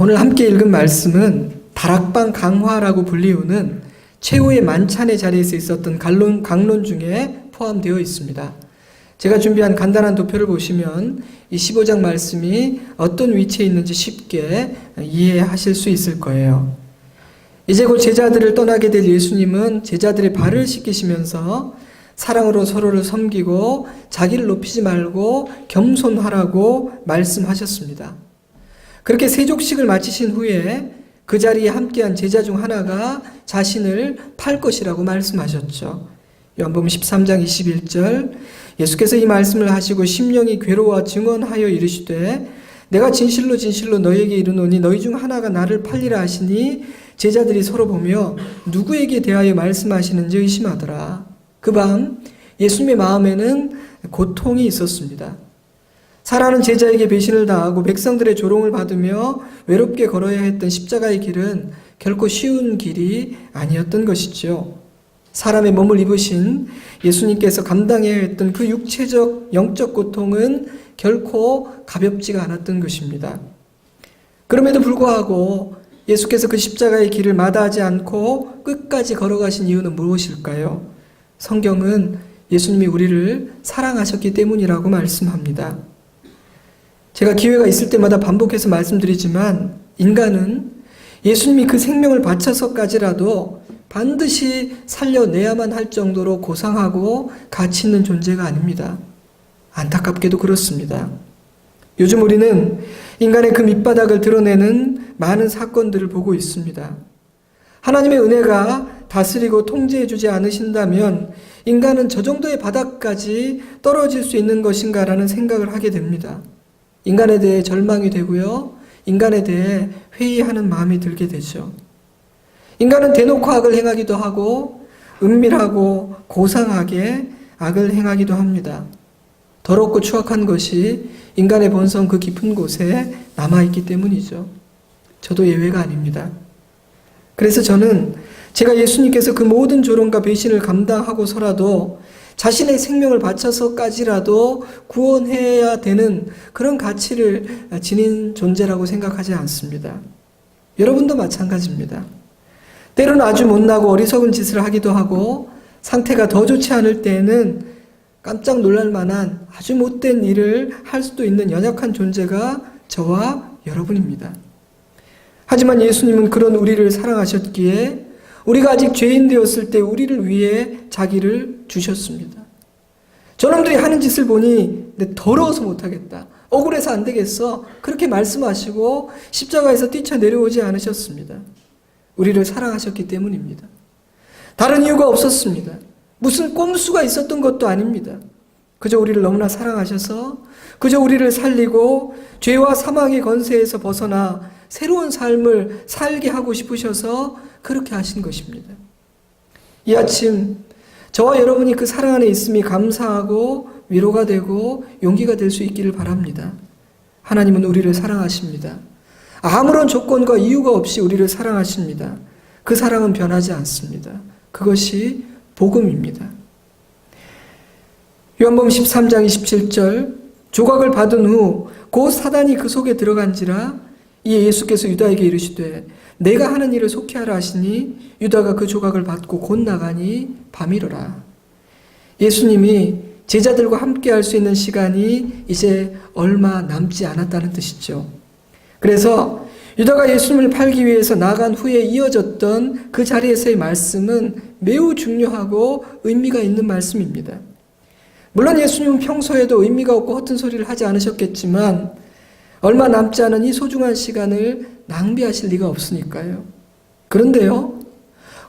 오늘 함께 읽은 말씀은 다락방 강화라고 불리우는 최후의 만찬의 자리에서 있었던 강론 중에 포함되어 있습니다. 제가 준비한 간단한 도표를 보시면 이 15장 말씀이 어떤 위치에 있는지 쉽게 이해하실 수 있을 거예요. 이제 곧 제자들을 떠나게 될 예수님은 제자들의 발을 씻기시면서 사랑으로 서로를 섬기고 자기를 높이지 말고 겸손하라고 말씀하셨습니다. 그렇게 세족식을 마치신 후에 그 자리에 함께한 제자 중 하나가 자신을 팔 것이라고 말씀하셨죠. 요한복음 13장 21절, 예수께서 이 말씀을 하시고 심령이 괴로워 증언하여 이르시되 내가 진실로 진실로 너희에게 이르노니 너희 중 하나가 나를 팔리라 하시니 제자들이 서로 보며 누구에게 대하여 말씀하시는지 의심하더라. 그 밤 예수님의 마음에는 고통이 있었습니다. 사랑하는 제자에게 배신을 당하고 백성들의 조롱을 받으며 외롭게 걸어야 했던 십자가의 길은 결코 쉬운 길이 아니었던 것이죠. 사람의 몸을 입으신 예수님께서 감당해야 했던 그 육체적, 영적 고통은 결코 가볍지가 않았던 것입니다. 그럼에도 불구하고 예수께서 그 십자가의 길을 마다하지 않고 끝까지 걸어가신 이유는 무엇일까요? 성경은 예수님이 우리를 사랑하셨기 때문이라고 말씀합니다. 제가 기회가 있을 때마다 반복해서 말씀드리지만 인간은 예수님이 그 생명을 바쳐서까지라도 반드시 살려내야만 할 정도로 고상하고 가치 있는 존재가 아닙니다. 안타깝게도 그렇습니다. 요즘 우리는 인간의 그 밑바닥을 드러내는 많은 사건들을 보고 있습니다. 하나님의 은혜가 다스리고 통제해주지 않으신다면 인간은 저 정도의 바닥까지 떨어질 수 있는 것인가라는 생각을 하게 됩니다. 인간에 대해 절망이 되고요. 인간에 대해 회의하는 마음이 들게 되죠. 인간은 대놓고 악을 행하기도 하고 은밀하고 고상하게 악을 행하기도 합니다. 더럽고 추악한 것이 인간의 본성 그 깊은 곳에 남아있기 때문이죠. 저도 예외가 아닙니다. 그래서 저는 제가 예수님께서 그 모든 조롱과 배신을 감당하고서라도 자신의 생명을 바쳐서까지라도 구원해야 되는 그런 가치를 지닌 존재라고 생각하지 않습니다. 여러분도 마찬가지입니다. 때로는 아주 못나고 어리석은 짓을 하기도 하고 상태가 더 좋지 않을 때에는 깜짝 놀랄 만한 아주 못된 일을 할 수도 있는 연약한 존재가 저와 여러분입니다. 하지만 예수님은 그런 우리를 사랑하셨기에 우리가 아직 죄인 되었을 때 우리를 위해 자기를 주셨습니다. 저놈들이 하는 짓을 보니 내 더러워서 못하겠다. 억울해서 안 되겠어. 그렇게 말씀하시고 십자가에서 뛰쳐내려오지 않으셨습니다. 우리를 사랑하셨기 때문입니다. 다른 이유가 없었습니다. 무슨 꼼수가 있었던 것도 아닙니다. 그저 우리를 너무나 사랑하셔서 그저 우리를 살리고 죄와 사망의 권세에서 벗어나 새로운 삶을 살게 하고 싶으셔서 그렇게 하신 것입니다. 이 아침 저와 여러분이 그 사랑 안에 있음이 감사하고 위로가 되고 용기가 될 수 있기를 바랍니다. 하나님은 우리를 사랑하십니다. 아무런 조건과 이유가 없이 우리를 사랑하십니다. 그 사랑은 변하지 않습니다. 그것이 복음입니다. 요한복음 13장 27절, 조각을 받은 후 곧 사단이 그 속에 들어간지라 이에 예수께서 유다에게 이르시되 내가 하는 일을 속히 하라 하시니 유다가 그 조각을 받고 곧 나가니 밤이로라. 예수님이 제자들과 함께 할 수 있는 시간이 이제 얼마 남지 않았다는 뜻이죠. 그래서 유다가 예수님을 팔기 위해서 나간 후에 이어졌던 그 자리에서의 말씀은 매우 중요하고 의미가 있는 말씀입니다. 물론 예수님은 평소에도 의미가 없고 허튼 소리를 하지 않으셨겠지만 얼마 남지 않은 이 소중한 시간을 낭비하실 리가 없으니까요. 그런데요,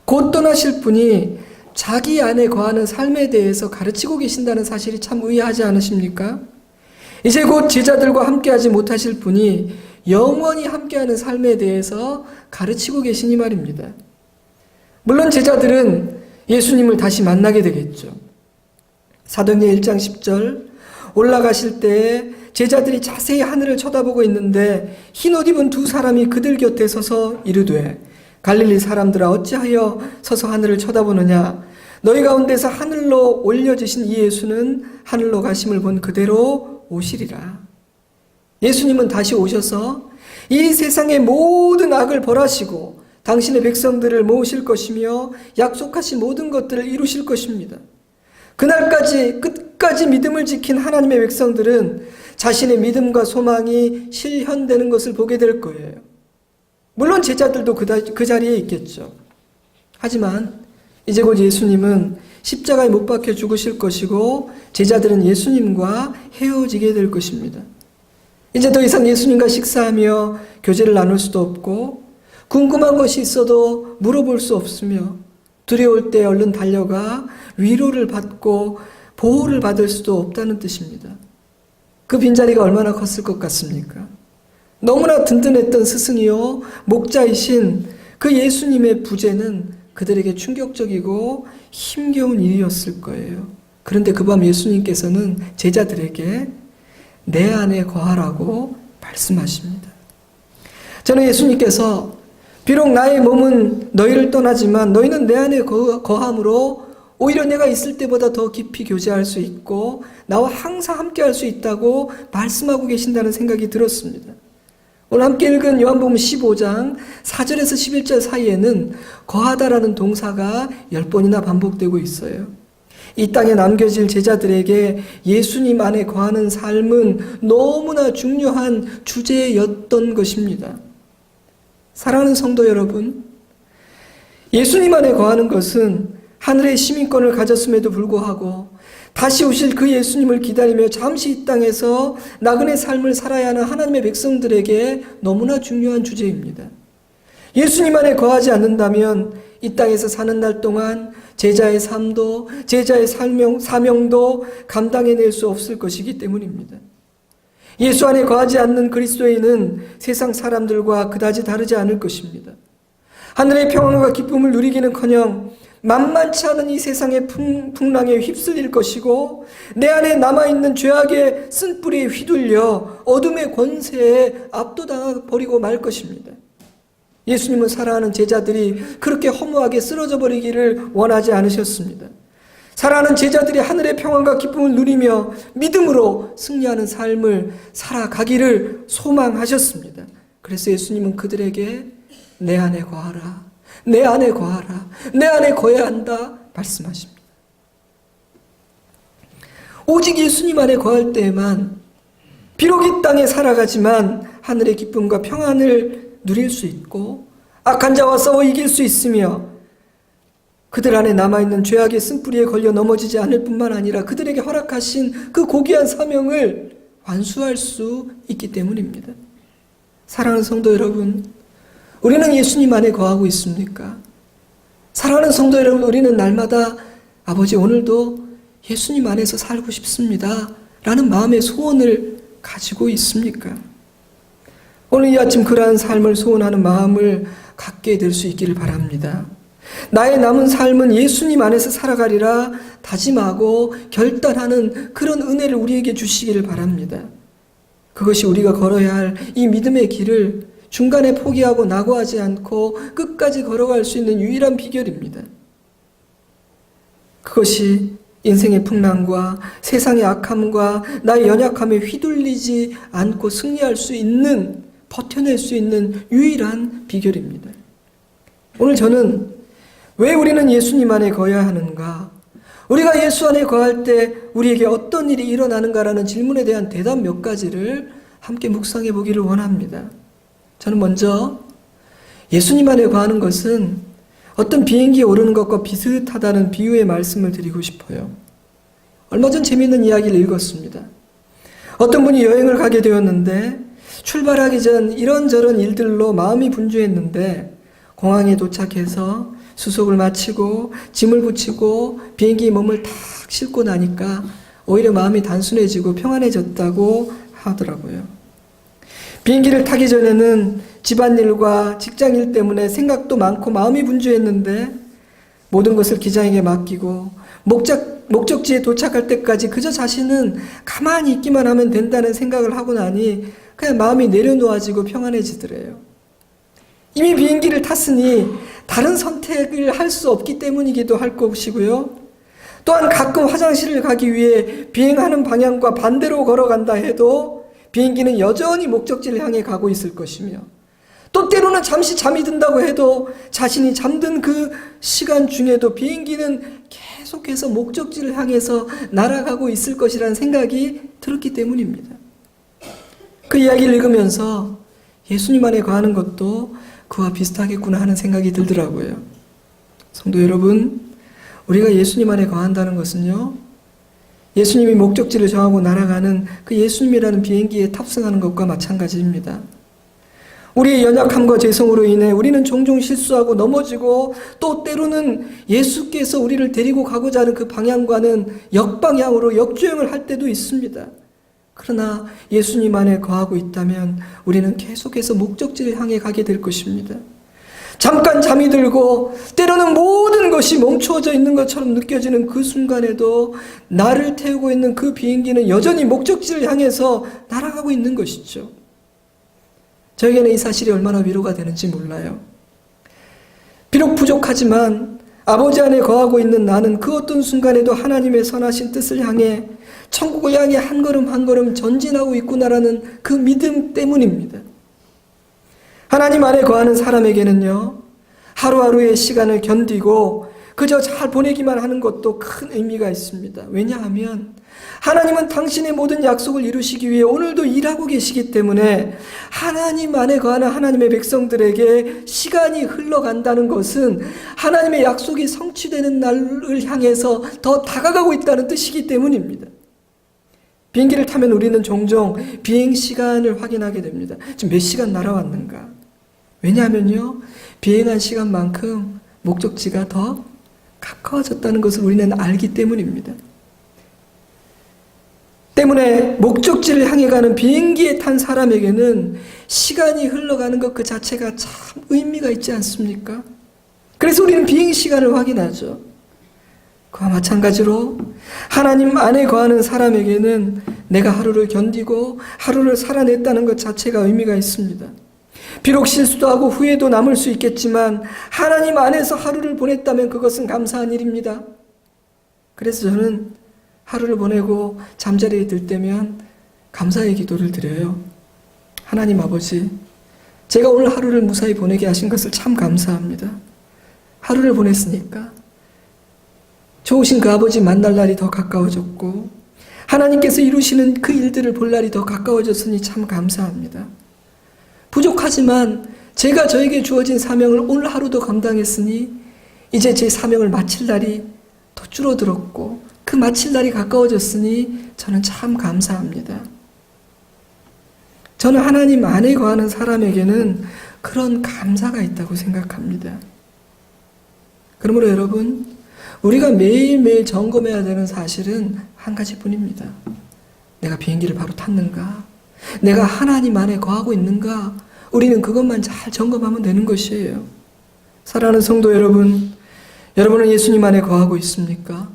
곧 떠나실 분이 자기 안에 거하는 삶에 대해서 가르치고 계신다는 사실이 참 의아하지 않으십니까? 이제 곧 제자들과 함께하지 못하실 분이 영원히 함께하는 삶에 대해서 가르치고 계시니 말입니다. 물론 제자들은 예수님을 다시 만나게 되겠죠. 사도행전 1장 10절, 올라가실 때 제자들이 자세히 하늘을 쳐다보고 있는데 흰 옷 입은 두 사람이 그들 곁에 서서 이르되 갈릴리 사람들아 어찌하여 서서 하늘을 쳐다보느냐 너희 가운데서 하늘로 올려지신 이 예수는 하늘로 가심을 본 그대로 오시리라. 예수님은 다시 오셔서 이 세상의 모든 악을 벌하시고 당신의 백성들을 모으실 것이며 약속하신 모든 것들을 이루실 것입니다. 그날까지 끝까지 믿음을 지킨 하나님의 백성들은 자신의 믿음과 소망이 실현되는 것을 보게 될 거예요. 물론 제자들도 그 자리에 있겠죠. 하지만 이제 곧 예수님은 십자가에 못 박혀 죽으실 것이고 제자들은 예수님과 헤어지게 될 것입니다. 이제 더 이상 예수님과 식사하며 교제를 나눌 수도 없고 궁금한 것이 있어도 물어볼 수 없으며 두려울 때 얼른 달려가 위로를 받고 보호를 받을 수도 없다는 뜻입니다. 그 빈자리가 얼마나 컸을 것 같습니까? 너무나 든든했던 스승이요 목자이신 그 예수님의 부재는 그들에게 충격적이고 힘겨운 일이었을 거예요. 그런데 그 밤 예수님께서는 제자들에게 내 안에 거하라고 말씀하십니다. 저는 예수님께서 비록 나의 몸은 너희를 떠나지만 너희는 내 안에 거함으로 오히려 내가 있을 때보다 더 깊이 교제할 수 있고 나와 항상 함께 할 수 있다고 말씀하고 계신다는 생각이 들었습니다. 오늘 함께 읽은 요한복음 15장 4절에서 11절 사이에는 거하다라는 동사가 10번이나 반복되고 있어요. 이 땅에 남겨질 제자들에게 예수님 안에 거하는 삶은 너무나 중요한 주제였던 것입니다. 사랑하는 성도 여러분, 예수님 안에 거하는 것은 하늘의 시민권을 가졌음에도 불구하고 다시 오실 그 예수님을 기다리며 잠시 이 땅에서 나그네 삶을 살아야 하는 하나님의 백성들에게 너무나 중요한 주제입니다. 예수님 안에 거하지 않는다면 이 땅에서 사는 날 동안 제자의 삶도 제자의 사명도 감당해낼 수 없을 것이기 때문입니다. 예수 안에 거하지 않는 그리스도인은 세상 사람들과 그다지 다르지 않을 것입니다. 하늘의 평안과 기쁨을 누리기는커녕 만만치 않은 이 세상의 풍랑에 휩쓸릴 것이고 내 안에 남아있는 죄악의 쓴뿌리에 휘둘려 어둠의 권세에 압도당해 버리고 말 것입니다. 예수님은 사랑하는 제자들이 그렇게 허무하게 쓰러져 버리기를 원하지 않으셨습니다. 사랑하는 제자들이 하늘의 평안과 기쁨을 누리며 믿음으로 승리하는 삶을 살아가기를 소망하셨습니다. 그래서 예수님은 그들에게 내 안에 거하라, 내 안에 거하라, 내 안에 거해야 한다 말씀하십니다. 오직 예수님 안에 거할 때에만 비록 이 땅에 살아가지만 하늘의 기쁨과 평안을 누릴 수 있고 악한 자와 싸워 이길 수 있으며 그들 안에 남아있는 죄악의 쓴뿌리에 걸려 넘어지지 않을 뿐만 아니라 그들에게 허락하신 그 고귀한 사명을 완수할 수 있기 때문입니다. 사랑하는 성도 여러분, 우리는 예수님 안에 거하고 있습니까? 사랑하는 성도 여러분, 우리는 날마다 아버지 오늘도 예수님 안에서 살고 싶습니다 라는 마음의 소원을 가지고 있습니까? 오늘 이 아침 그러한 삶을 소원하는 마음을 갖게 될 수 있기를 바랍니다. 나의 남은 삶은 예수님 안에서 살아가리라 다짐하고 결단하는 그런 은혜를 우리에게 주시기를 바랍니다. 그것이 우리가 걸어야 할 이 믿음의 길을 중간에 포기하고 낙오하지 않고 끝까지 걸어갈 수 있는 유일한 비결입니다. 그것이 인생의 풍랑과 세상의 악함과 나의 연약함에 휘둘리지 않고 승리할 수 있는, 버텨낼 수 있는 유일한 비결입니다. 오늘 저는 왜 우리는 예수님 안에 거해야 하는가? 우리가 예수 안에 거할 때 우리에게 어떤 일이 일어나는가라는 질문에 대한 대답 몇 가지를 함께 묵상해 보기를 원합니다. 저는 먼저 예수님 안에 거하는 것은 어떤 비행기에 오르는 것과 비슷하다는 비유의 말씀을 드리고 싶어요. 얼마 전 재미있는 이야기를 읽었습니다. 어떤 분이 여행을 가게 되었는데 출발하기 전 이런저런 일들로 마음이 분주했는데 공항에 도착해서 수속을 마치고 짐을 붙이고 비행기에 몸을 탁 싣고 나니까 오히려 마음이 단순해지고 평안해졌다고 하더라고요. 비행기를 타기 전에는 집안일과 직장일 때문에 생각도 많고 마음이 분주했는데 모든 것을 기장에게 맡기고 목적지에 도착할 때까지 그저 자신은 가만히 있기만 하면 된다는 생각을 하고 나니 그냥 마음이 내려놓아지고 평안해지더래요. 이미 비행기를 탔으니 다른 선택을 할 수 없기 때문이기도 할 것이고요. 또한 가끔 화장실을 가기 위해 비행하는 방향과 반대로 걸어간다 해도 비행기는 여전히 목적지를 향해 가고 있을 것이며, 또 때로는 잠시 잠이 든다고 해도 자신이 잠든 그 시간 중에도 비행기는 계속해서 목적지를 향해서 날아가고 있을 것이라는 생각이 들었기 때문입니다. 그 이야기를 읽으면서 예수님 안에 거하는 것도 그와 비슷하겠구나 하는 생각이 들더라고요. 성도 여러분, 우리가 예수님 안에 거한다는 것은요, 예수님이 목적지를 정하고 날아가는 그 예수님이라는 비행기에 탑승하는 것과 마찬가지입니다. 우리의 연약함과 죄성으로 인해 우리는 종종 실수하고 넘어지고, 또 때로는 예수께서 우리를 데리고 가고자 하는 그 방향과는 역방향으로 역주행을 할 때도 있습니다. 그러나 예수님 안에 거하고 있다면 우리는 계속해서 목적지를 향해 가게 될 것입니다. 잠깐 잠이 들고 때로는 모든 것이 멈추어져 있는 것처럼 느껴지는 그 순간에도 나를 태우고 있는 그 비행기는 여전히 목적지를 향해서 날아가고 있는 것이죠. 저에게는 이 사실이 얼마나 위로가 되는지 몰라요. 비록 부족하지만 아버지 안에 거하고 있는 나는 그 어떤 순간에도 하나님의 선하신 뜻을 향해, 천국을 향해 한 걸음 한 걸음 전진하고 있구나라는 그 믿음 때문입니다. 하나님 안에 거하는 사람에게는요, 하루하루의 시간을 견디고 그저 잘 보내기만 하는 것도 큰 의미가 있습니다. 왜냐하면 하나님은 당신의 모든 약속을 이루시기 위해 오늘도 일하고 계시기 때문에, 하나님 안에 거하는 하나님의 백성들에게 시간이 흘러간다는 것은 하나님의 약속이 성취되는 날을 향해서 더 다가가고 있다는 뜻이기 때문입니다. 비행기를 타면 우리는 종종 비행 시간을 확인하게 됩니다. 지금 몇 시간 날아왔는가? 왜냐하면요, 비행한 시간만큼 목적지가 더 가까워졌다는 것을 우리는 알기 때문입니다. 때문에 목적지를 향해 가는 비행기에 탄 사람에게는 시간이 흘러가는 것 그 자체가 참 의미가 있지 않습니까? 그래서 우리는 비행 시간을 확인하죠. 그와 마찬가지로 하나님 안에 거하는 사람에게는 내가 하루를 견디고 하루를 살아냈다는 것 자체가 의미가 있습니다. 비록 실수도 하고 후회도 남을 수 있겠지만 하나님 안에서 하루를 보냈다면 그것은 감사한 일입니다. 그래서 저는 하루를 보내고 잠자리에 들 때면 감사의 기도를 드려요. 하나님 아버지, 제가 오늘 하루를 무사히 보내게 하신 것을 참 감사합니다. 하루를 보냈으니까 좋으신 그 아버지 만날 날이 더 가까워졌고, 하나님께서 이루시는 그 일들을 볼 날이 더 가까워졌으니 참 감사합니다. 부족하지만 제가 저에게 주어진 사명을 오늘 하루도 감당했으니 이제 제 사명을 마칠 날이 더 줄어들었고 그 마칠 날이 가까워졌으니 저는 참 감사합니다. 저는 하나님 안에 거하는 사람에게는 그런 감사가 있다고 생각합니다. 그러므로 여러분, 우리가 매일매일 점검해야 되는 사실은 한 가지뿐입니다. 내가 비행기를 바로 탔는가? 내가 하나님 안에 거하고 있는가? 우리는 그것만 잘 점검하면 되는 것이에요. 사랑하는 성도 여러분, 여러분은 예수님 안에 거하고 있습니까?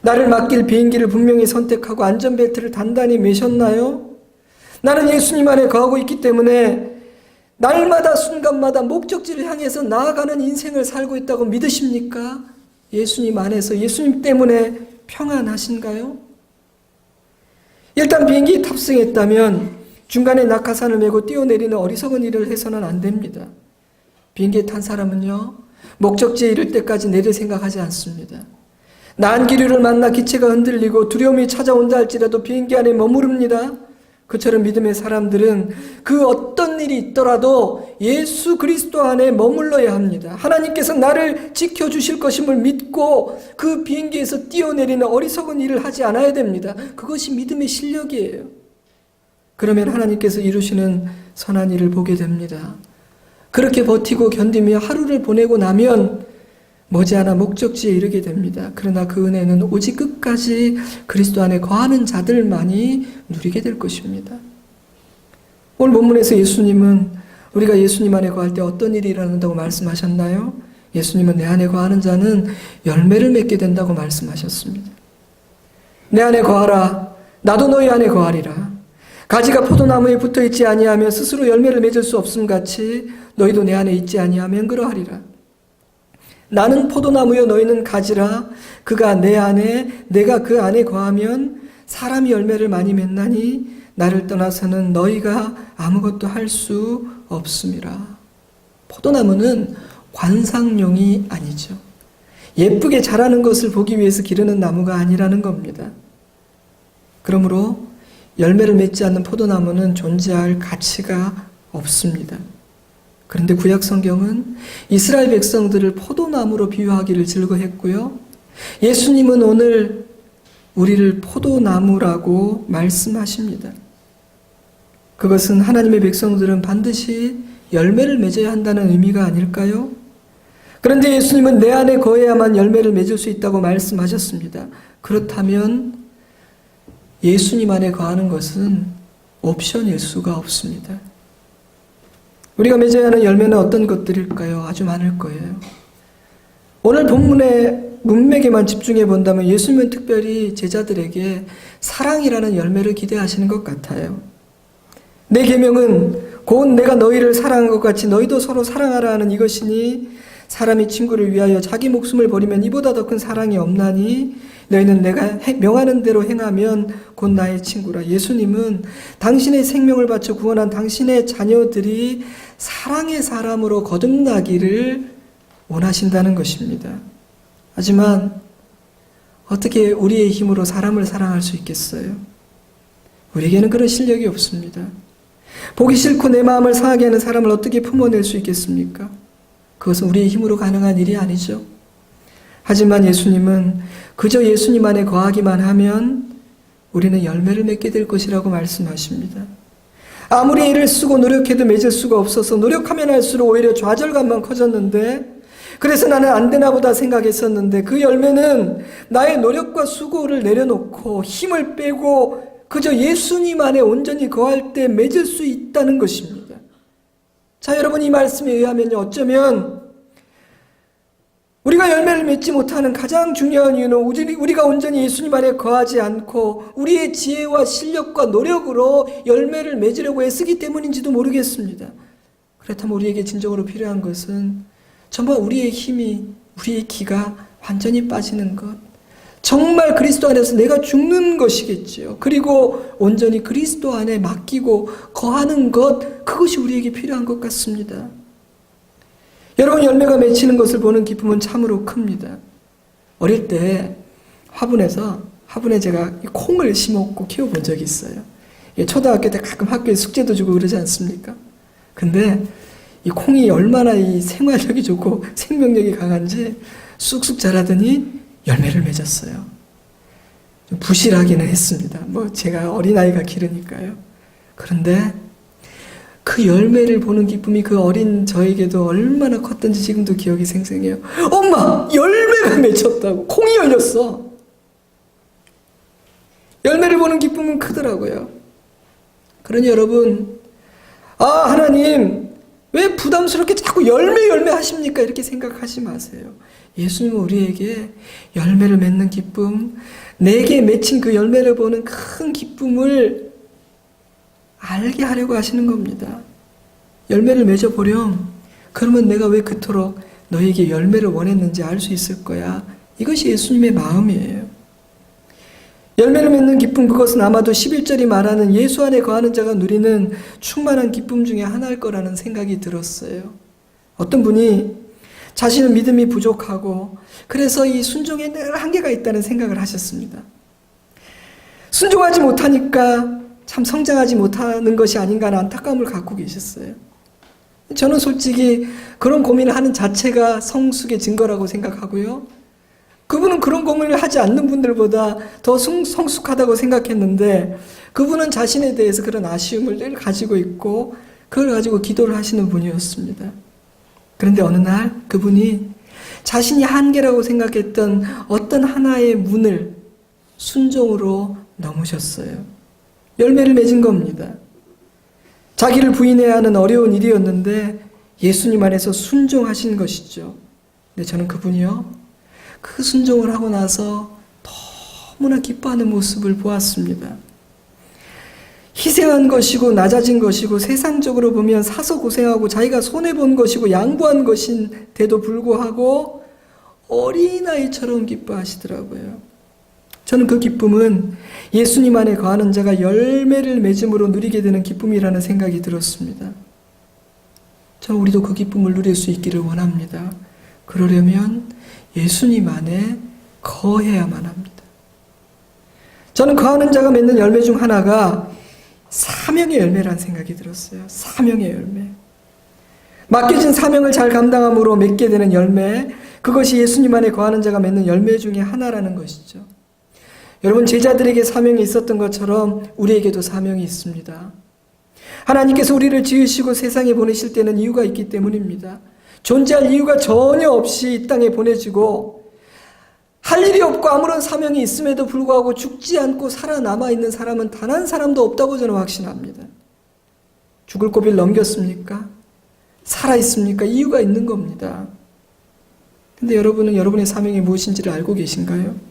나를 맡길 비행기를 분명히 선택하고 안전벨트를 단단히 매셨나요? 나는 예수님 안에 거하고 있기 때문에 날마다 순간마다 목적지를 향해서 나아가는 인생을 살고 있다고 믿으십니까? 예수님 안에서, 예수님 때문에 평안하신가요? 일단 비행기에 탑승했다면 중간에 낙하산을 메고 뛰어내리는 어리석은 일을 해서는 안 됩니다. 비행기에 탄 사람은요, 목적지에 이를 때까지 내릴 생각하지 않습니다. 난기류를 만나 기체가 흔들리고 두려움이 찾아온다 할지라도 비행기 안에 머무릅니다. 그처럼 믿음의 사람들은 그 어떤 일이 있더라도 예수 그리스도 안에 머물러야 합니다. 하나님께서 나를 지켜주실 것임을 믿고 그 비행기에서 뛰어내리는 어리석은 일을 하지 않아야 됩니다. 그것이 믿음의 실력이에요. 그러면 하나님께서 이루시는 선한 일을 보게 됩니다. 그렇게 버티고 견디며 하루를 보내고 나면 머지않아 목적지에 이르게 됩니다. 그러나 그 은혜는 오직 끝까지 그리스도 안에 거하는 자들만이 누리게 될 것입니다. 오늘 본문에서 예수님은 우리가 예수님 안에 거할 때 어떤 일이 일어난다고 말씀하셨나요? 예수님은 내 안에 거하는 자는 열매를 맺게 된다고 말씀하셨습니다. 내 안에 거하라, 나도 너희 안에 거하리라. 가지가 포도나무에 붙어있지 아니하면 스스로 열매를 맺을 수 없음 같이 너희도 내 안에 있지 아니하면 그러하리라. 나는 포도나무여 너희는 가지라. 그가 내 안에 내가 그 안에 거하면 사람이 열매를 많이 맺나니 나를 떠나서는 너희가 아무것도 할 수 없음이라. 포도나무는 관상용이 아니죠. 예쁘게 자라는 것을 보기 위해서 기르는 나무가 아니라는 겁니다. 그러므로 열매를 맺지 않는 포도나무는 존재할 가치가 없습니다. 그런데 구약 성경은 이스라엘 백성들을 포도나무로 비유하기를 즐거워했고요. 예수님은 오늘 우리를 포도나무라고 말씀하십니다. 그것은 하나님의 백성들은 반드시 열매를 맺어야 한다는 의미가 아닐까요? 그런데 예수님은 내 안에 거해야만 열매를 맺을 수 있다고 말씀하셨습니다. 그렇다면 예수님 안에 거하는 것은 옵션일 수가 없습니다. 우리가 맺어야 하는 열매는 어떤 것들일까요? 아주 많을 거예요. 오늘 본문의 문맥에만 집중해 본다면 예수님은 특별히 제자들에게 사랑이라는 열매를 기대하시는 것 같아요. 내 계명은 곧 내가 너희를 사랑한 것 같이 너희도 서로 사랑하라 하는 이것이니 사람이 친구를 위하여 자기 목숨을 버리면 이보다 더 큰 사랑이 없나니 너희는 내가 명하는 대로 행하면 곧 나의 친구라. 예수님은 당신의 생명을 바쳐 구원한 당신의 자녀들이 사랑의 사람으로 거듭나기를 원하신다는 것입니다. 하지만 어떻게 우리의 힘으로 사람을 사랑할 수 있겠어요? 우리에게는 그런 실력이 없습니다. 보기 싫고 내 마음을 상하게 하는 사람을 어떻게 품어낼 수 있겠습니까? 그것은 우리의 힘으로 가능한 일이 아니죠. 하지만 예수님은 그저 예수님 안에 거하기만 하면 우리는 열매를 맺게 될 것이라고 말씀하십니다. 아무리 애를 쓰고 노력해도 맺을 수가 없어서 노력하면 할수록 오히려 좌절감만 커졌는데 그래서 나는 안 되나 보다 생각했었는데 그 열매는 나의 노력과 수고를 내려놓고 힘을 빼고 그저 예수님 안에 온전히 거할 때 맺을 수 있다는 것입니다. 자, 여러분, 이 말씀에 의하면 어쩌면 우리가 열매를 맺지 못하는 가장 중요한 이유는 우리가 온전히 예수님 안에 거하지 않고 우리의 지혜와 실력과 노력으로 열매를 맺으려고 애쓰기 때문인지도 모르겠습니다. 그렇다면 우리에게 진정으로 필요한 것은 정말 우리의 힘이, 우리의 기가 완전히 빠지는 것, 정말 그리스도 안에서 내가 죽는 것이겠지요. 그리고 온전히 그리스도 안에 맡기고 거하는 것, 그것이 우리에게 필요한 것 같습니다. 여러분, 열매가 맺히는 것을 보는 기쁨은 참으로 큽니다. 어릴 때 화분에 제가 콩을 심었고 키워본 적이 있어요. 초등학교 때 가끔 학교에 숙제도 주고 그러지 않습니까? 근데 이 콩이 얼마나 이 생활력이 좋고 생명력이 강한지 쑥쑥 자라더니 열매를 맺었어요. 좀 부실하기는 했습니다. 제가 어린아이가 기르니까요. 그런데 그 열매를 보는 기쁨이 그 어린 저에게도 얼마나 컸던지 지금도 기억이 생생해요. 엄마! 열매가 맺혔다고. 콩이 열렸어. 열매를 보는 기쁨은 크더라고요. 그러니 여러분, 하나님 왜 부담스럽게 자꾸 열매 하십니까? 이렇게 생각하지 마세요. 예수님은 우리에게 열매를 맺는 기쁨, 내게 맺힌 그 열매를 보는 큰 기쁨을 알게 하려고 하시는 겁니다. 열매를 맺어보렴. 그러면 내가 왜 그토록 너에게 열매를 원했는지 알 수 있을 거야. 이것이 예수님의 마음이에요. 열매를 맺는 기쁨, 그것은 아마도 11절이 말하는 예수 안에 거하는 자가 누리는 충만한 기쁨 중에 하나일 거라는 생각이 들었어요. 어떤 분이 자신은 믿음이 부족하고 그래서 이 순종에 늘 한계가 있다는 생각을 하셨습니다. 순종하지 못하니까 참 성장하지 못하는 것이 아닌가 하는 안타까움을 갖고 계셨어요. 저는 솔직히 그런 고민을 하는 자체가 성숙의 증거라고 생각하고요. 그분은 그런 고민을 하지 않는 분들보다 더 성숙하다고 생각했는데 그분은 자신에 대해서 그런 아쉬움을 늘 가지고 있고 그걸 가지고 기도를 하시는 분이었습니다. 그런데 어느 날 그분이 자신이 한계라고 생각했던 어떤 하나의 문을 순종으로 넘으셨어요. 열매를 맺은 겁니다. 자기를 부인해야 하는 어려운 일이었는데 예수님 안에서 순종하신 것이죠. 근데 저는 그분이요, 그 순종을 하고 나서 너무나 기뻐하는 모습을 보았습니다. 희생한 것이고 낮아진 것이고 세상적으로 보면 사서 고생하고 자기가 손해본 것이고 양보한 것인데도 불구하고 어린아이처럼 기뻐하시더라고요. 저는 그 기쁨은 예수님 안에 거하는 자가 열매를 맺음으로 누리게 되는 기쁨이라는 생각이 들었습니다. 저는 우리도 그 기쁨을 누릴 수 있기를 원합니다. 그러려면 예수님 안에 거해야만 합니다. 저는 거하는 자가 맺는 열매 중 하나가 사명의 열매라는 생각이 들었어요. 사명의 열매. 맡겨진 사명을 잘 감당함으로 맺게 되는 열매, 그것이 예수님 안에 거하는 자가 맺는 열매 중에 하나라는 것이죠. 여러분, 제자들에게 사명이 있었던 것처럼 우리에게도 사명이 있습니다. 하나님께서 우리를 지으시고 세상에 보내실 때는 이유가 있기 때문입니다. 존재할 이유가 전혀 없이 이 땅에 보내지고 할 일이 없고 아무런 사명이 있음에도 불구하고 죽지 않고 살아남아 있는 사람은 단 한 사람도 없다고 저는 확신합니다. 죽을 고비를 넘겼습니까? 살아있습니까? 이유가 있는 겁니다. 근데 여러분은 여러분의 사명이 무엇인지를 알고 계신가요?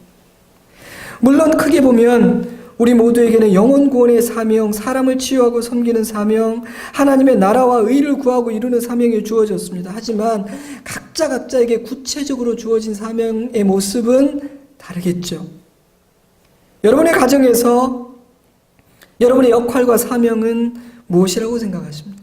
물론 크게 보면 우리 모두에게는 영혼 구원의 사명, 사람을 치유하고 섬기는 사명, 하나님의 나라와 의를 구하고 이루는 사명이 주어졌습니다. 하지만 각자에게 구체적으로 주어진 사명의 모습은 다르겠죠. 여러분의 가정에서 여러분의 역할과 사명은 무엇이라고 생각하십니까?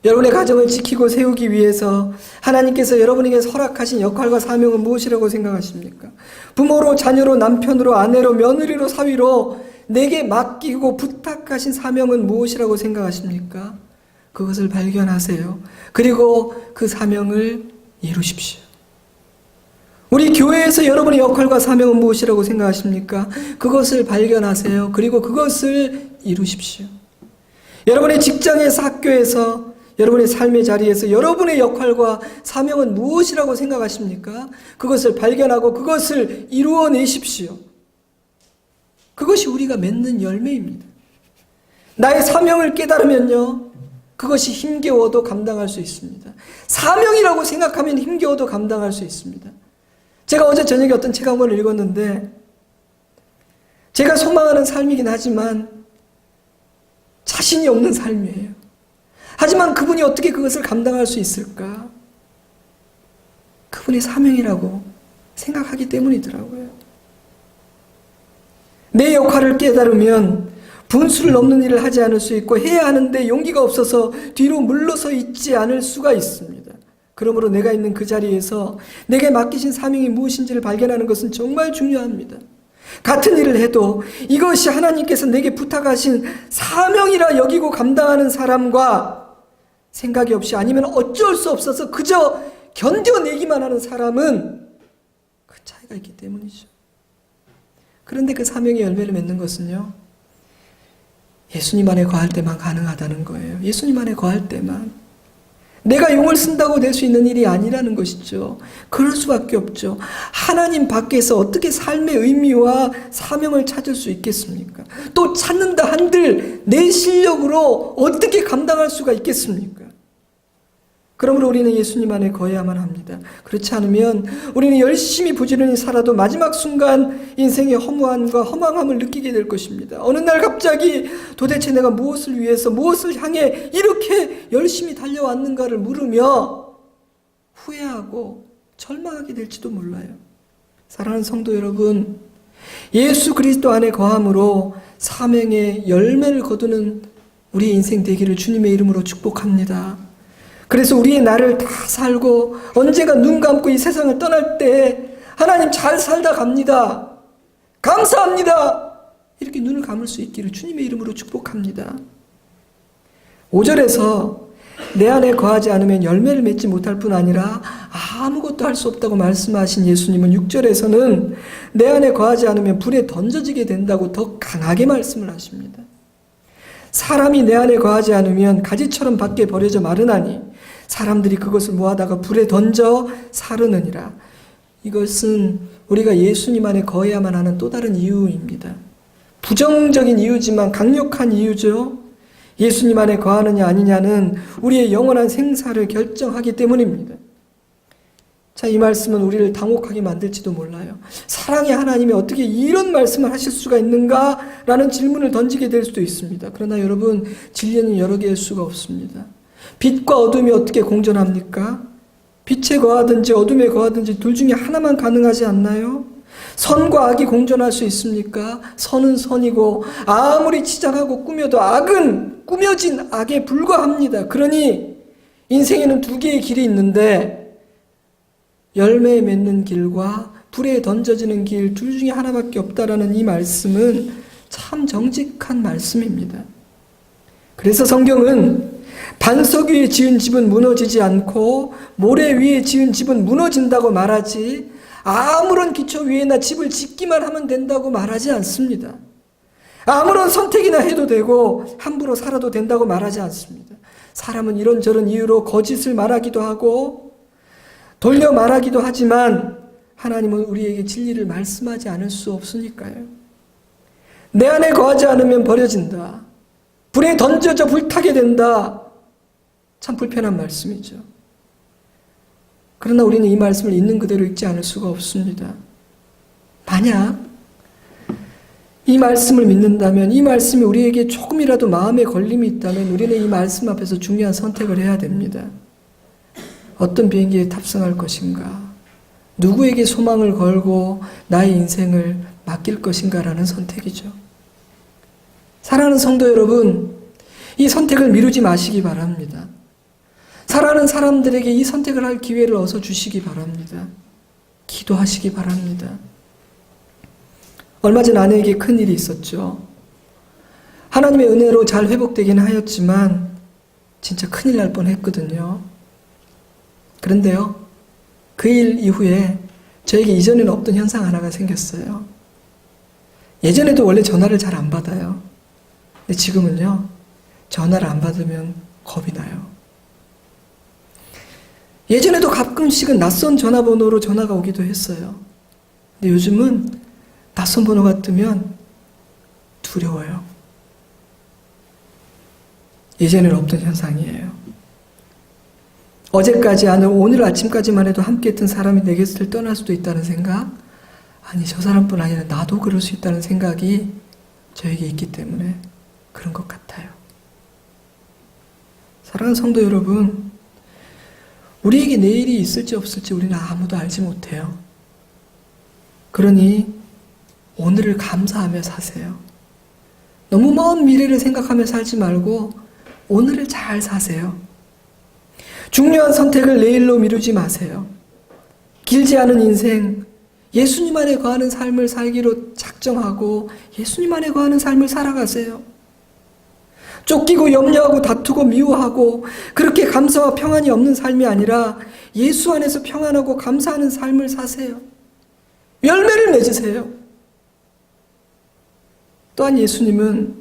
여러분의 가정을 지키고 세우기 위해서 하나님께서 여러분에게 허락하신 역할과 사명은 무엇이라고 생각하십니까? 부모로, 자녀로, 남편으로, 아내로, 며느리로, 사위로 내게 맡기고 부탁하신 사명은 무엇이라고 생각하십니까? 그것을 발견하세요. 그리고 그 사명을 이루십시오. 우리 교회에서 여러분의 역할과 사명은 무엇이라고 생각하십니까? 그것을 발견하세요. 그리고 그것을 이루십시오. 여러분의 직장에서, 학교에서, 여러분의 삶의 자리에서 여러분의 역할과 사명은 무엇이라고 생각하십니까? 그것을 발견하고 그것을 이루어내십시오. 그것이 우리가 맺는 열매입니다. 나의 사명을 깨달으면요, 그것이 힘겨워도 감당할 수 있습니다. 사명이라고 생각하면 힘겨워도 감당할 수 있습니다. 제가 어제 저녁에 어떤 책 한 권을 읽었는데, 제가 소망하는 삶이긴 하지만 자신이 없는 삶이에요. 하지만 그분이 어떻게 그것을 감당할 수 있을까? 그분의 사명이라고 생각하기 때문이더라고요. 내 역할을 깨달으면 분수를 넘는 일을 하지 않을 수 있고 해야 하는데 용기가 없어서 뒤로 물러서 있지 않을 수가 있습니다. 그러므로 내가 있는 그 자리에서 내게 맡기신 사명이 무엇인지를 발견하는 것은 정말 중요합니다. 같은 일을 해도 이것이 하나님께서 내게 부탁하신 사명이라 여기고 감당하는 사람과 생각이 없이 아니면 어쩔 수 없어서 그저 견뎌내기만 하는 사람은 그 차이가 있기 때문이죠. 그런데 그 사명의 열매를 맺는 것은요, 예수님 안에 거할 때만 가능하다는 거예요. 예수님 안에 거할 때만. 내가 용을 쓴다고 될 수 있는 일이 아니라는 것이죠. 그럴 수밖에 없죠. 하나님 밖에서 어떻게 삶의 의미와 사명을 찾을 수 있겠습니까? 또 찾는다 한들 내 실력으로 어떻게 감당할 수가 있겠습니까? 그러므로 우리는 예수님 안에 거해야만 합니다. 그렇지 않으면 우리는 열심히 부지런히 살아도 마지막 순간 인생의 허무함과 허망함을 느끼게 될 것입니다. 어느 날 갑자기 도대체 내가 무엇을 위해서, 무엇을 향해 이렇게 열심히 달려왔는가를 물으며 후회하고 절망하게 될지도 몰라요. 사랑하는 성도 여러분, 예수 그리스도 안에 거함으로 사명의 열매를 거두는 우리의 인생 되기를 주님의 이름으로 축복합니다. 그래서 우리의 날을 다 살고 언제가 눈 감고 이 세상을 떠날 때 하나님 잘 살다 갑니다. 감사합니다. 이렇게 눈을 감을 수 있기를 주님의 이름으로 축복합니다. 5절에서 내 안에 거하지 않으면 열매를 맺지 못할 뿐 아니라 아무것도 할 수 없다고 말씀하신 예수님은 6절에서는 내 안에 거하지 않으면 불에 던져지게 된다고 더 강하게 말씀을 하십니다. 사람이 내 안에 거하지 않으면 가지처럼 밖에 버려져 마르나니 사람들이 그것을 모아다가 불에 던져 사르느니라. 이것은 우리가 예수님 안에 거해야만 하는 또 다른 이유입니다. 부정적인 이유지만 강력한 이유죠. 예수님 안에 거하느냐 아니냐는 우리의 영원한 생사를 결정하기 때문입니다. 자, 이 말씀은 우리를 당혹하게 만들지도 몰라요. 사랑의 하나님이 어떻게 이런 말씀을 하실 수가 있는가? 라는 질문을 던지게 될 수도 있습니다. 그러나 여러분, 진리는 여러 개일 수가 없습니다. 빛과 어둠이 어떻게 공존합니까? 빛에 거하든지 어둠에 거하든지 둘 중에 하나만 가능하지 않나요? 선과 악이 공존할 수 있습니까? 선은 선이고 아무리 치장하고 꾸며도 악은 꾸며진 악에 불과합니다. 그러니 인생에는 두 개의 길이 있는데 열매 맺는 길과 불에 던져지는 길 둘 중에 하나밖에 없다라는 이 말씀은 참 정직한 말씀입니다. 그래서 성경은 반석 위에 지은 집은 무너지지 않고 모래 위에 지은 집은 무너진다고 말하지 아무런 기초 위에나 집을 짓기만 하면 된다고 말하지 않습니다. 아무런 선택이나 해도 되고 함부로 살아도 된다고 말하지 않습니다. 사람은 이런저런 이유로 거짓을 말하기도 하고 돌려 말하기도 하지만 하나님은 우리에게 진리를 말씀하지 않을 수 없으니까요. 내 안에 거하지 않으면 버려진다. 불에 던져져 불타게 된다. 참 불편한 말씀이죠. 그러나 우리는 이 말씀을 있는 그대로 읽지 않을 수가 없습니다. 만약 이 말씀을 믿는다면, 이 말씀이 우리에게 조금이라도 마음에 걸림이 있다면 우리는 이 말씀 앞에서 중요한 선택을 해야 됩니다. 어떤 비행기에 탑승할 것인가? 누구에게 소망을 걸고 나의 인생을 맡길 것인가라는 선택이죠. 사랑하는 성도 여러분, 이 선택을 미루지 마시기 바랍니다. 사랑하는 사람들에게 이 선택을 할 기회를 어서 주시기 바랍니다. 기도하시기 바랍니다. 얼마 전 아내에게 큰 일이 있었죠. 하나님의 은혜로 잘 회복되긴 하였지만 진짜 큰일 날 뻔했거든요. 그런데요, 그 일 이후에 저에게 이전에는 없던 현상 하나가 생겼어요. 예전에도 원래 전화를 잘 안 받아요. 근데 지금은요, 전화를 안 받으면 겁이 나요. 예전에도 가끔씩은 낯선 전화번호로 전화가 오기도 했어요. 근데 요즘은 낯선 번호가 뜨면 두려워요. 예전에는 없던 현상이에요. 어제까지 아는 오늘 아침까지만 해도 함께 했던 사람이 내 곁을 떠날 수도 있다는 생각? 아니, 저 사람뿐 아니라 나도 그럴 수 있다는 생각이 저에게 있기 때문에 그런 것 같아요. 사랑하는 성도 여러분, 우리에게 내일이 있을지 없을지 우리는 아무도 알지 못해요. 그러니 오늘을 감사하며 사세요. 너무 먼 미래를 생각하며 살지 말고 오늘을 잘 사세요. 중요한 선택을 내일로 미루지 마세요. 길지 않은 인생, 예수님 안에 거하는 삶을 살기로 작정하고 예수님 안에 거하는 삶을 살아가세요. 쫓기고 염려하고 다투고 미워하고 그렇게 감사와 평안이 없는 삶이 아니라 예수 안에서 평안하고 감사하는 삶을 사세요. 열매를 맺으세요. 또한 예수님은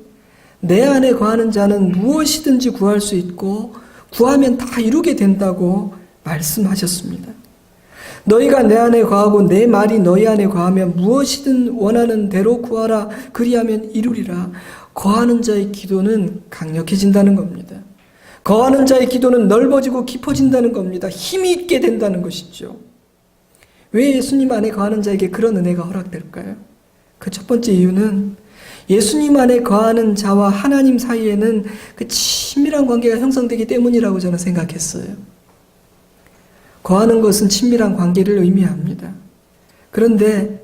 내 안에 거하는 자는 무엇이든지 구할 수 있고 구하면 다 이루게 된다고 말씀하셨습니다. 너희가 내 안에 거하고 내 말이 너희 안에 거하면 무엇이든 원하는 대로 구하라. 그리하면 이루리라. 거하는 자의 기도는 강력해진다는 겁니다. 거하는 자의 기도는 넓어지고 깊어진다는 겁니다. 힘이 있게 된다는 것이죠. 왜 예수님 안에 거하는 자에게 그런 은혜가 허락될까요? 그 첫 번째 이유는 예수님 안에 거하는 자와 하나님 사이에는 그 친밀한 관계가 형성되기 때문이라고 저는 생각했어요. 거하는 것은 친밀한 관계를 의미합니다. 그런데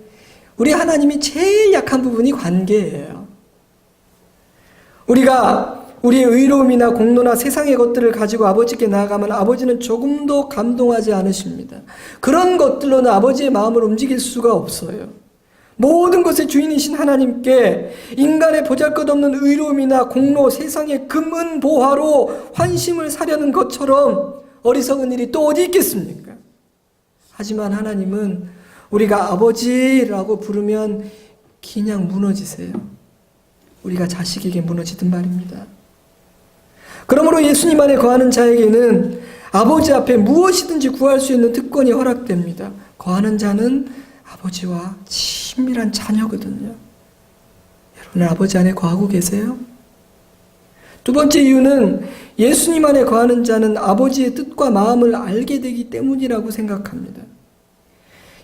우리 하나님이 제일 약한 부분이 관계예요. 우리가 우리의 의로움이나 공로나 세상의 것들을 가지고 아버지께 나아가면 아버지는 조금도 감동하지 않으십니다. 그런 것들로는 아버지의 마음을 움직일 수가 없어요. 모든 것의 주인이신 하나님께 인간의 보잘것없는 의로움이나 공로, 세상의 금은 보화로 환심을 사려는 것처럼 어리석은 일이 또 어디 있겠습니까? 하지만 하나님은 우리가 아버지라고 부르면 그냥 무너지세요. 우리가 자식에게 무너지든 말입니다. 그러므로 예수님 안에 거하는 자에게는 아버지 앞에 무엇이든지 구할 수 있는 특권이 허락됩니다. 거하는 자는 아버지와 친밀한 자녀거든요. 여러분 아버지 안에 거하고 계세요? 두 번째 이유는 예수님 안에 거하는 자는 아버지의 뜻과 마음을 알게 되기 때문이라고 생각합니다.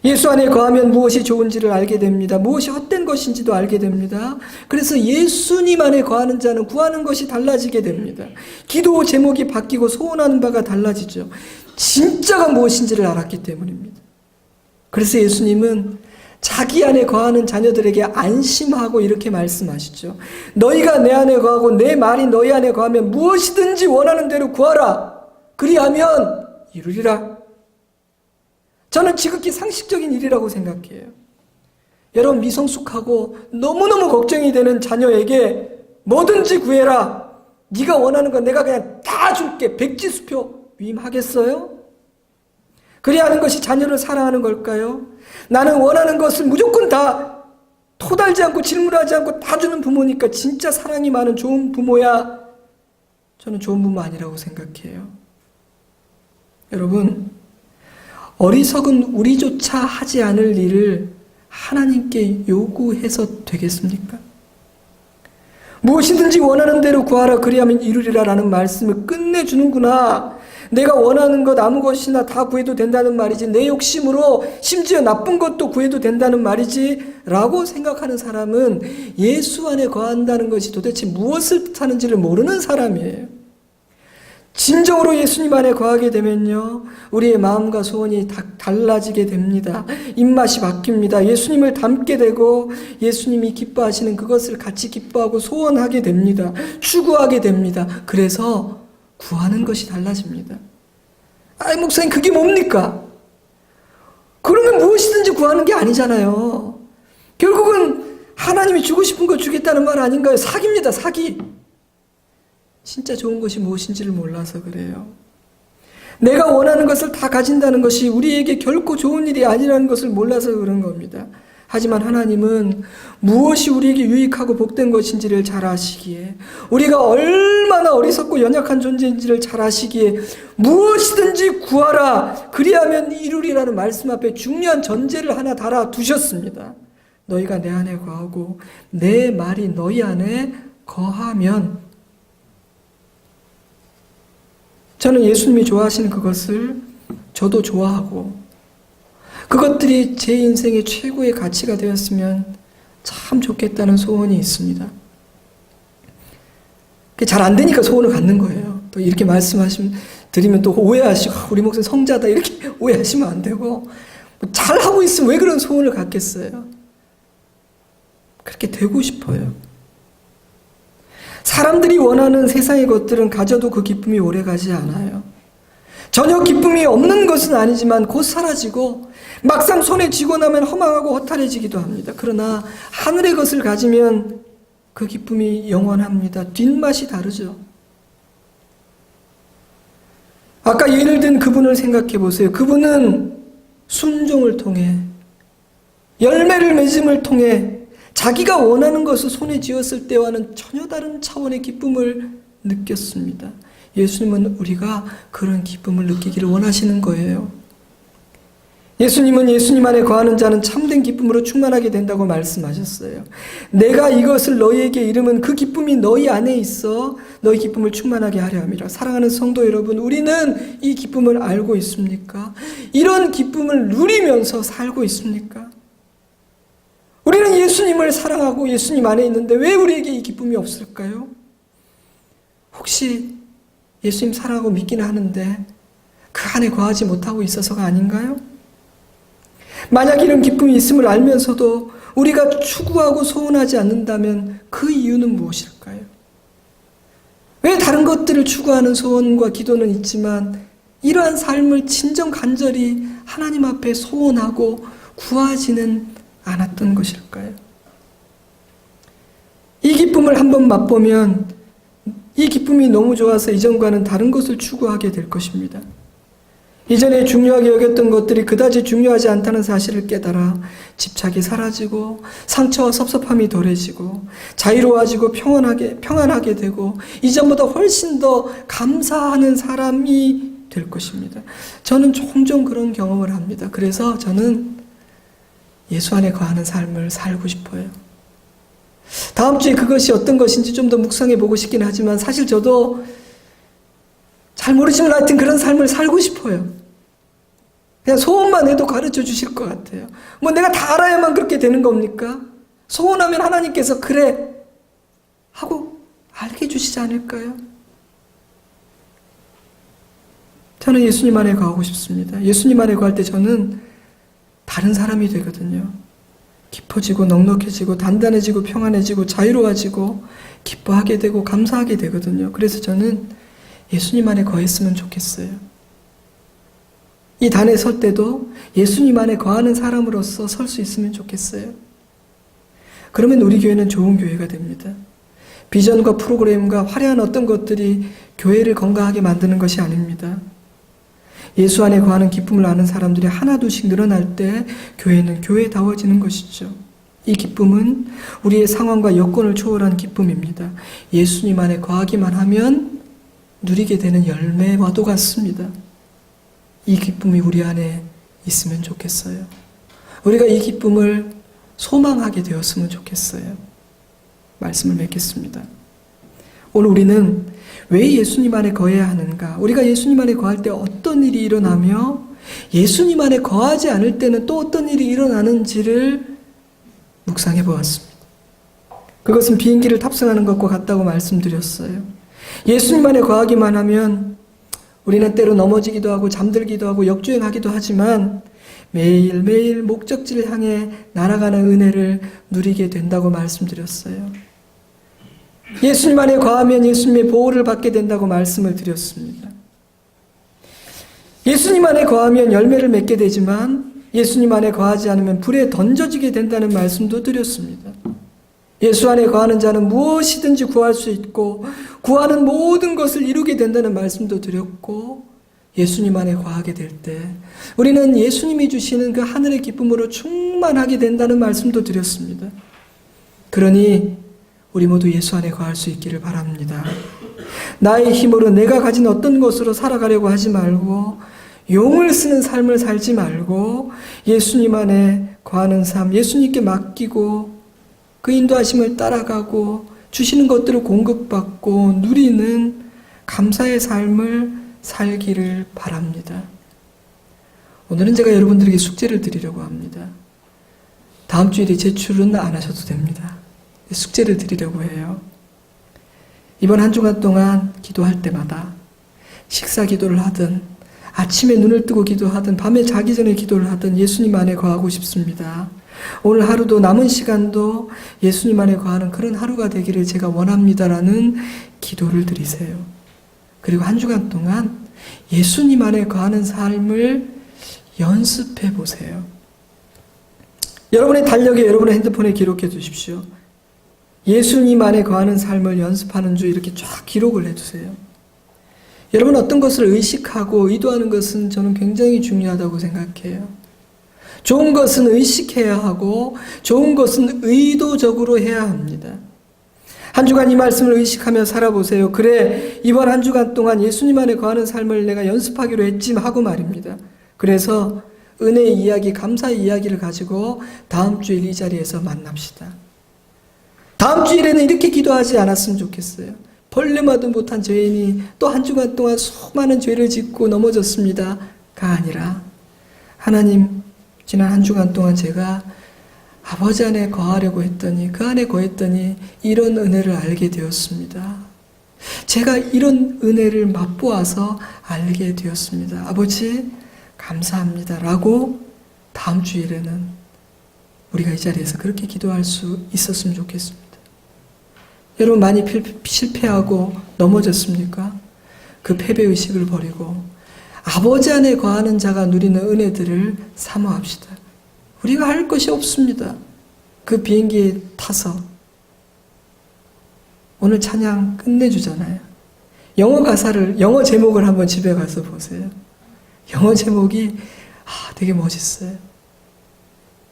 예수 안에 거하면 무엇이 좋은지를 알게 됩니다. 무엇이 헛된 것인지도 알게 됩니다. 그래서 예수님 안에 거하는 자는 구하는 것이 달라지게 됩니다. 기도 제목이 바뀌고 소원하는 바가 달라지죠. 진짜가 무엇인지를 알았기 때문입니다. 그래서 예수님은 자기 안에 거하는 자녀들에게 안심하고 이렇게 말씀하시죠. 너희가 내 안에 거하고 내 말이 너희 안에 거하면 무엇이든지 원하는 대로 구하라. 그리하면 이루리라. 저는 지극히 상식적인 일이라고 생각해요. 여러분, 미성숙하고 너무너무 걱정이 되는 자녀에게 뭐든지 구해라. 네가 원하는 건 내가 그냥 다 줄게. 백지수표 위임하겠어요? 그래야 하는 것이 자녀를 사랑하는 걸까요? 나는 원하는 것을 무조건 다 토달지 않고 질문하지 않고 다 주는 부모니까 진짜 사랑이 많은 좋은 부모야. 저는 좋은 부모 아니라고 생각해요. 여러분, 어리석은 우리조차 하지 않을 일을 하나님께 요구해서 되겠습니까? 무엇이든지 원하는 대로 구하라 그리하면 이루리라 라는 말씀을 끝내주는구나. 내가 원하는 것 아무 것이나 다 구해도 된다는 말이지, 내 욕심으로 심지어 나쁜 것도 구해도 된다는 말이지 라고 생각하는 사람은 예수 안에 거한다는 것이 도대체 무엇을 뜻하는지를 모르는 사람이에요. 진정으로 예수님 안에 거하게 되면요, 우리의 마음과 소원이 다 달라지게 됩니다. 입맛이 바뀝니다. 예수님을 닮게 되고 예수님이 기뻐하시는 그것을 같이 기뻐하고 소원하게 됩니다. 추구하게 됩니다. 그래서 구하는 것이 달라집니다. 아이, 목사님, 그게 뭡니까? 그러면 무엇이든지 구하는 게 아니잖아요. 결국은 하나님이 주고 싶은 거 주겠다는 말 아닌가요? 사기입니다, 사기. 진짜 좋은 것이 무엇인지를 몰라서 그래요. 내가 원하는 것을 다 가진다는 것이 우리에게 결코 좋은 일이 아니라는 것을 몰라서 그런 겁니다. 하지만 하나님은 무엇이 우리에게 유익하고 복된 것인지를 잘 아시기에, 우리가 얼마나 어리석고 연약한 존재인지를 잘 아시기에 무엇이든지 구하라 그리하면 이루리라는 말씀 앞에 중요한 전제를 하나 달아두셨습니다. 너희가 내 안에 거하고 내 말이 너희 안에 거하면. 저는 예수님이 좋아하시는 그것을 저도 좋아하고 그것들이 제 인생의 최고의 가치가 되었으면 참 좋겠다는 소원이 있습니다. 잘 안 되니까 소원을 갖는 거예요. 또 이렇게 드리면 또 오해하시고 우리 목사님 성자다 이렇게 오해하시면 안 되고, 잘하고 있으면 왜 그런 소원을 갖겠어요? 그렇게 되고 싶어요. 사람들이 원하는 세상의 것들은 가져도 그 기쁨이 오래가지 않아요. 전혀 기쁨이 없는 것은 아니지만 곧 사라지고 막상 손에 쥐고 나면 허망하고 허탈해지기도 합니다. 그러나 하늘의 것을 가지면 그 기쁨이 영원합니다. 뒷맛이 다르죠. 아까 예를 든 그분을 생각해 보세요. 그분은 순종을 통해, 열매를 맺음을 통해 자기가 원하는 것을 손에 쥐었을 때와는 전혀 다른 차원의 기쁨을 느꼈습니다. 예수님은 우리가 그런 기쁨을 느끼기를 원하시는 거예요. 예수님은 예수님 안에 거하는 자는 참된 기쁨으로 충만하게 된다고 말씀하셨어요. 내가 이것을 너희에게 이름은 그 기쁨이 너희 안에 있어 너희 기쁨을 충만하게 하려 함이라. 사랑하는 성도 여러분, 우리는 이 기쁨을 알고 있습니까? 이런 기쁨을 누리면서 살고 있습니까? 우리는 예수님을 사랑하고 예수님 안에 있는데 왜 우리에게 이 기쁨이 없을까요? 혹시 예수님 사랑하고 믿기는 하는데 그 안에 거하지 못하고 있어서가 아닌가요? 만약 이런 기쁨이 있음을 알면서도 우리가 추구하고 소원하지 않는다면 그 이유는 무엇일까요? 왜 다른 것들을 추구하는 소원과 기도는 있지만 이러한 삶을 진정 간절히 하나님 앞에 소원하고 구하지는 않았던 것일까요? 이 기쁨을 한번 맛보면 이 기쁨이 너무 좋아서 이전과는 다른 것을 추구하게 될 것입니다. 이전에 중요하게 여겼던 것들이 그다지 중요하지 않다는 사실을 깨달아 집착이 사라지고 상처와 섭섭함이 덜해지고 자유로워지고 평안하게 되고 이전보다 훨씬 더 감사하는 사람이 될 것입니다. 저는 종종 그런 경험을 합니다. 그래서 저는 예수 안에 거하는 삶을 살고 싶어요. 다음 주에 그것이 어떤 것인지 좀 더 묵상해 보고 싶긴 하지만 사실 저도 잘 모르지만 하여튼 그런 삶을 살고 싶어요. 그냥 소원만 해도 가르쳐 주실 것 같아요. 뭐 내가 다 알아야만 그렇게 되는 겁니까? 소원하면 하나님께서 그래 하고 알게 해주시지 않을까요? 저는 예수님 안에 거하고 싶습니다. 예수님 안에 거할 때 저는 다른 사람이 되거든요. 깊어지고 넉넉해지고 단단해지고 평안해지고 자유로워지고 기뻐하게 되고 감사하게 되거든요. 그래서 저는 예수님 안에 거했으면 좋겠어요. 이 단에 설 때도 예수님 안에 거하는 사람으로서 설 수 있으면 좋겠어요. 그러면 우리 교회는 좋은 교회가 됩니다. 비전과 프로그램과 화려한 어떤 것들이 교회를 건강하게 만드는 것이 아닙니다. 예수 안에 거하는 기쁨을 아는 사람들이 하나둘씩 늘어날 때 교회는 교회다워지는 것이죠. 이 기쁨은 우리의 상황과 여건을 초월한 기쁨입니다. 예수님 안에 거하기만 하면 누리게 되는 열매와도 같습니다. 이 기쁨이 우리 안에 있으면 좋겠어요. 우리가 이 기쁨을 소망하게 되었으면 좋겠어요. 말씀을 맺겠습니다. 오늘 우리는 왜 예수님 안에 거해야 하는가? 우리가 예수님 안에 거할 때 어떤 일이 일어나며 예수님 안에 거하지 않을 때는 또 어떤 일이 일어나는지를 묵상해 보았습니다. 그것은 비행기를 탑승하는 것과 같다고 말씀드렸어요. 예수님 안에 거하기만 하면 우리는 때로 넘어지기도 하고 잠들기도 하고 역주행하기도 하지만 매일매일 목적지를 향해 날아가는 은혜를 누리게 된다고 말씀드렸어요. 예수님 안에 거하면 예수님의 보호를 받게 된다고 말씀을 드렸습니다. 예수님 안에 거하면 열매를 맺게 되지만 예수님 안에 거하지 않으면 불에 던져지게 된다는 말씀도 드렸습니다. 예수 안에 거하는 자는 무엇이든지 구할 수 있고 구하는 모든 것을 이루게 된다는 말씀도 드렸고, 예수님 안에 거하게 될 때 우리는 예수님이 주시는 그 하늘의 기쁨으로 충만하게 된다는 말씀도 드렸습니다. 그러니 우리 모두 예수 안에 거할 수 있기를 바랍니다. 나의 힘으로 내가 가진 어떤 것으로 살아가려고 하지 말고 용을 쓰는 삶을 살지 말고 예수님 안에 거하는 삶, 예수님께 맡기고 그 인도하심을 따라가고 주시는 것들을 공급받고 누리는 감사의 삶을 살기를 바랍니다. 오늘은 제가 여러분들에게 숙제를 드리려고 합니다. 다음 주일에 제출은 안 하셔도 됩니다. 숙제를 드리려고 해요. 이번 한 주간 동안 기도할 때마다 식사 기도를 하든 아침에 눈을 뜨고 기도하든 밤에 자기 전에 기도를 하든 예수님 안에 거하고 싶습니다. 오늘 하루도 남은 시간도 예수님 안에 거하는 그런 하루가 되기를 제가 원합니다라는 기도를 드리세요. 그리고 한 주간 동안 예수님 안에 거하는 삶을 연습해 보세요. 여러분의 달력에 여러분의 핸드폰에 기록해 두십시오. 예수님 안에 거하는 삶을 연습하는 주 이렇게 쫙 기록을 해두세요. 여러분 어떤 것을 의식하고 의도하는 것은 저는 굉장히 중요하다고 생각해요. 좋은 것은 의식해야 하고 좋은 것은 의도적으로 해야 합니다. 한 주간 이 말씀을 의식하며 살아보세요. 그래, 이번 한 주간 동안 예수님 안에 거하는 삶을 내가 연습하기로 했지 하고 말입니다. 그래서 은혜의 이야기, 감사의 이야기를 가지고 다음 주일 이 자리에서 만납시다. 다음 주일에는 이렇게 기도하지 않았으면 좋겠어요. 벌레마도 못한 죄인이 또 한 주간 동안 수많은 죄를 짓고 넘어졌습니다가 아니라, 하나님, 지난 한 주간 동안 제가 아버지 안에 거하려고 했더니, 그 안에 거했더니 이런 은혜를 알게 되었습니다. 제가 이런 은혜를 맛보아서 알게 되었습니다. 아버지 감사합니다 라고 다음 주일에는 우리가 이 자리에서 그렇게 기도할 수 있었으면 좋겠습니다. 여러분 많이 실패하고 넘어졌습니까? 그 패배의식을 버리고 아버지 안에 거하는 자가 누리는 은혜들을 사모합시다. 우리가 할 것이 없습니다. 그 비행기에 타서 오늘 찬양 끝내주잖아요. 영어 제목을 한번 집에 가서 보세요. 영어 제목이 되게 멋있어요.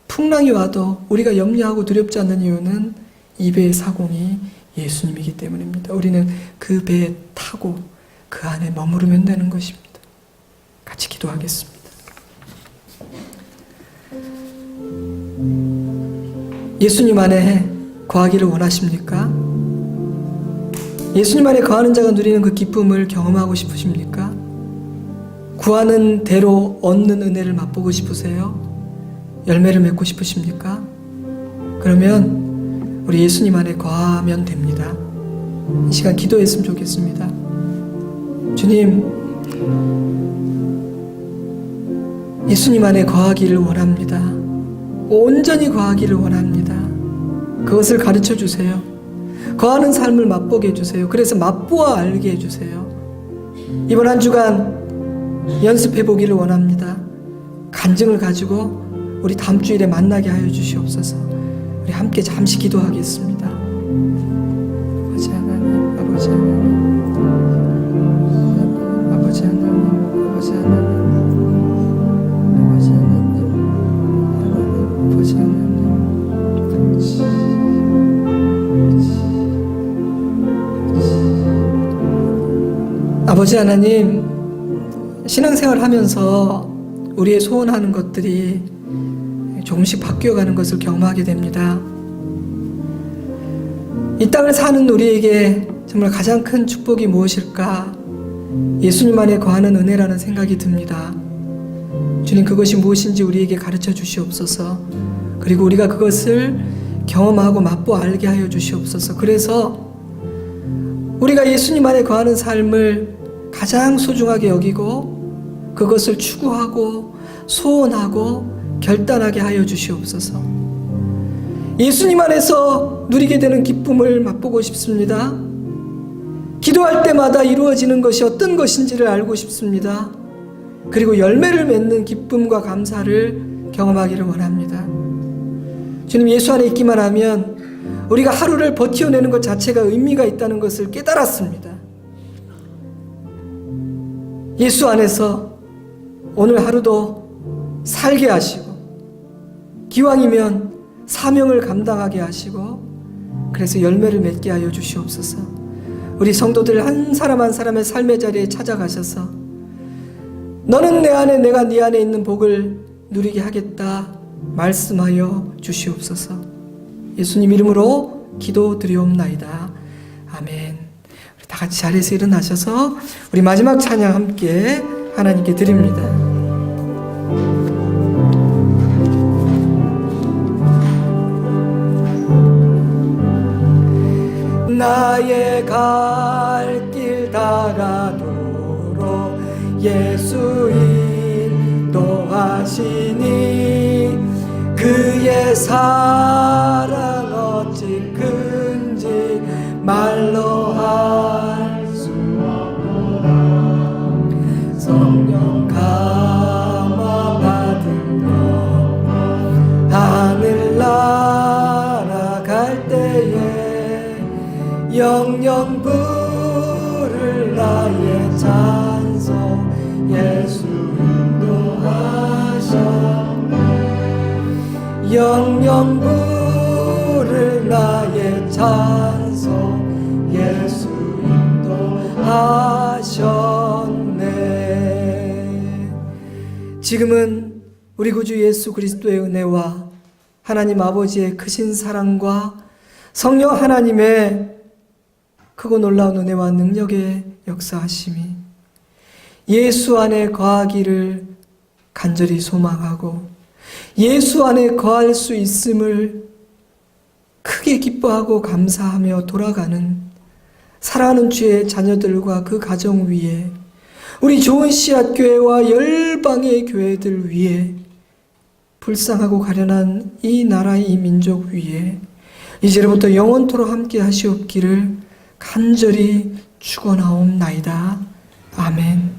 풍랑이 와도 우리가 염려하고 두렵지 않는 이유는 이 배의 사공이 예수님이기 때문입니다. 우리는 그 배에 타고 그 안에 머무르면 되는 것입니다. 같이 기도하겠습니다. 예수님 안에 거하기를 원하십니까? 예수님 안에 거하는 자가 누리는 그 기쁨을 경험하고 싶으십니까? 구하는 대로 얻는 은혜를 맛보고 싶으세요? 열매를 맺고 싶으십니까? 그러면 우리 예수님 안에 거하면 됩니다. 이 시간 기도했으면 좋겠습니다. 주님, 예수님 안에 거하기를 원합니다. 온전히 거하기를 원합니다. 그것을 가르쳐 주세요. 거하는 삶을 맛보게 해주세요. 그래서 맛보아 알게 해주세요. 이번 한 주간 연습해 보기를 원합니다. 간증을 가지고 우리 다음 주일에 만나게 하여 주시옵소서. 우리 함께 잠시 기도하겠습니다. 아버지 하나님, 아버지 하나님, 아버지 하나님, 아버지 하나님, 아버지 하나님, 아버지 하나님. 아버지 하나님, 신앙생활 하면서 우리의 소원하는 것들이 조금씩 바뀌어가는 것을 경험하게 됩니다. 이 땅을 사는 우리에게 정말 가장 큰 축복이 무엇일까? 예수님 안에 거하는 은혜라는 생각이 듭니다. 주님, 그것이 무엇인지 우리에게 가르쳐 주시옵소서. 그리고 우리가 그것을 경험하고 맛보아 알게 하여 주시옵소서. 그래서 우리가 예수님 안에 거하는 삶을 가장 소중하게 여기고 그것을 추구하고 소원하고 결단하게 하여 주시옵소서. 예수님 안에서 누리게 되는 기쁨을 맛보고 싶습니다. 기도할 때마다 이루어지는 것이 어떤 것인지를 알고 싶습니다. 그리고 열매를 맺는 기쁨과 감사를 경험하기를 원합니다. 주님, 예수 안에 있기만 하면 우리가 하루를 버텨내는 것 자체가 의미가 있다는 것을 깨달았습니다. 예수 안에서 오늘 하루도 살게 하시고 기왕이면 사명을 감당하게 하시고 그래서 열매를 맺게 하여 주시옵소서. 우리 성도들 한 사람 한 사람의 삶의 자리에 찾아가셔서 너는 내 안에 내가 네 안에 있는 복을 누리게 하겠다 말씀하여 주시옵소서. 예수님 이름으로 기도드리옵나이다. 아멘. 우리 다 같이 자리에서 일어나셔서 우리 마지막 찬양 함께 하나님께 드립니다. 나의 갈 길 다가도록 예수 인도하시니 그의 사랑 어찌 큰지 말로 할 수 없노라. 성령 감화 받으며 하늘 날아갈 때에 영영 부를 나의 찬송 예수 인도하셨네. 영영 부를 나의 찬송 예수 인도하셨네. 지금은 우리 구주 예수 그리스도의 은혜와 하나님 아버지의 크신 사랑과 성령 하나님의 크고 놀라운 은혜와 능력의 역사하심이 예수 안에 거하기를 간절히 소망하고 예수 안에 거할 수 있음을 크게 기뻐하고 감사하며 돌아가는 사랑하는 주의 자녀들과 그 가정 위에 우리 좋은 씨앗교회와 열방의 교회들 위에 불쌍하고 가련한 이 나라의 이 민족 위에 이제로부터 영원토록 함께 하시옵기를 간절히 축원하옵나이다. 아멘.